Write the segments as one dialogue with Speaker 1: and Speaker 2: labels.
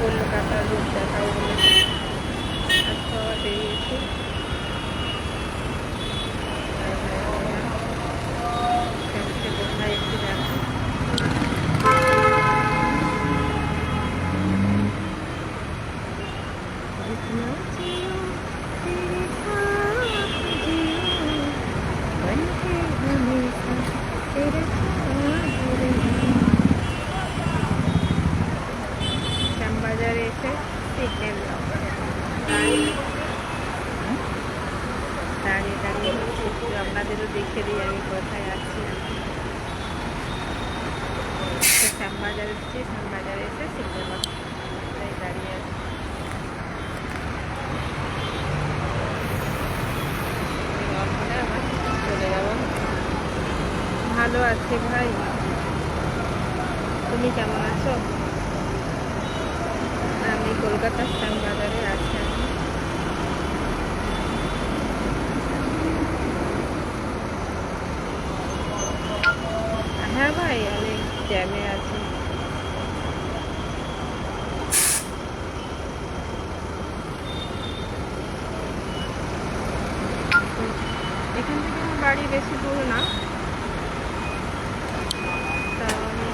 Speaker 1: কলকাতার রূপ দেখাও বলেছে। আজকে আবার বেরিয়েছি। কোথায় একটু দেখো। শ্যামবাজারে এসে সিগন্যাল দাঁড়িয়ে দাঁড়িয়ে একটু আপনাদেরও দেখে দিই আমি কোথায় আছি। শ্যামবাজার এসেছি, শ্যামবাজারে এসে সিগন্যাল দাঁড়িয়ে আছি। চলে যাব। ভালো আছি ভাই, তুমি কেমন আছো? আমি কলকাতার শ্যামবাজারে আছি। হ্যাঁ ভাই, আমি জ্যামে আছি। এখান থেকে আমার বাড়ি বেশি দূর না, তা আমি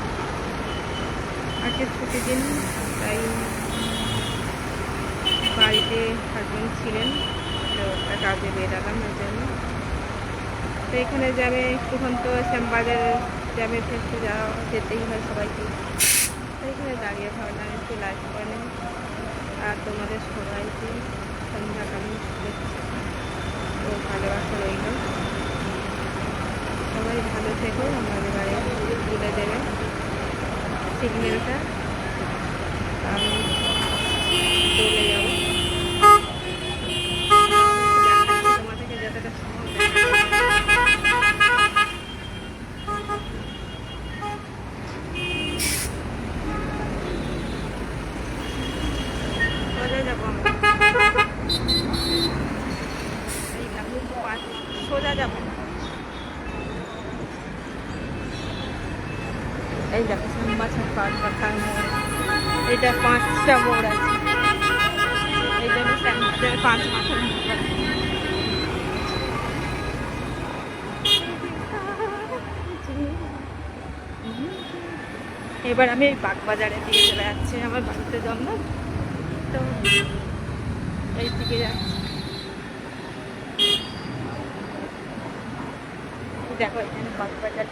Speaker 1: আজকে ছুটির দিন, তাই বাড়িতে হাজবেন্ড ছিলেন, তো একটা কাজে বেরালাম ওই জন্য। তো এখানে জ্যামে একটুক্ষণ তো শ্যামবাজার জ্যামে ফেসে যেতেই হয় সবাইকে। তো এখানে দাঁড়িয়ে ভাবলাম একটু লাইভ করে আর তোমাদের সবাইকে সন্ধ্যাকালীন শুভেচ্ছা ও ভালোবাসা রইল। সবাই ভালো থেকো, আমাদের বাড়ি তুলে দেবে সিগন্যালটা, আমি চলে যাব। তোমাদেরকে যতটা চলে যাবো আমরা, সোজা যাবো। এই দেখো মাছের পাট পাখার মোড়, এটা 5টা মোড় আছে, এই জন্য শ্যামবাজারে 5 মাছের মোড়। এবার আমি এই বাগবাজারের দিকে চলে যাচ্ছি, আমার বাড়িতে জন্ম, তো এই দিকে যাচ্ছি। দেখো এখানে বাগবাজার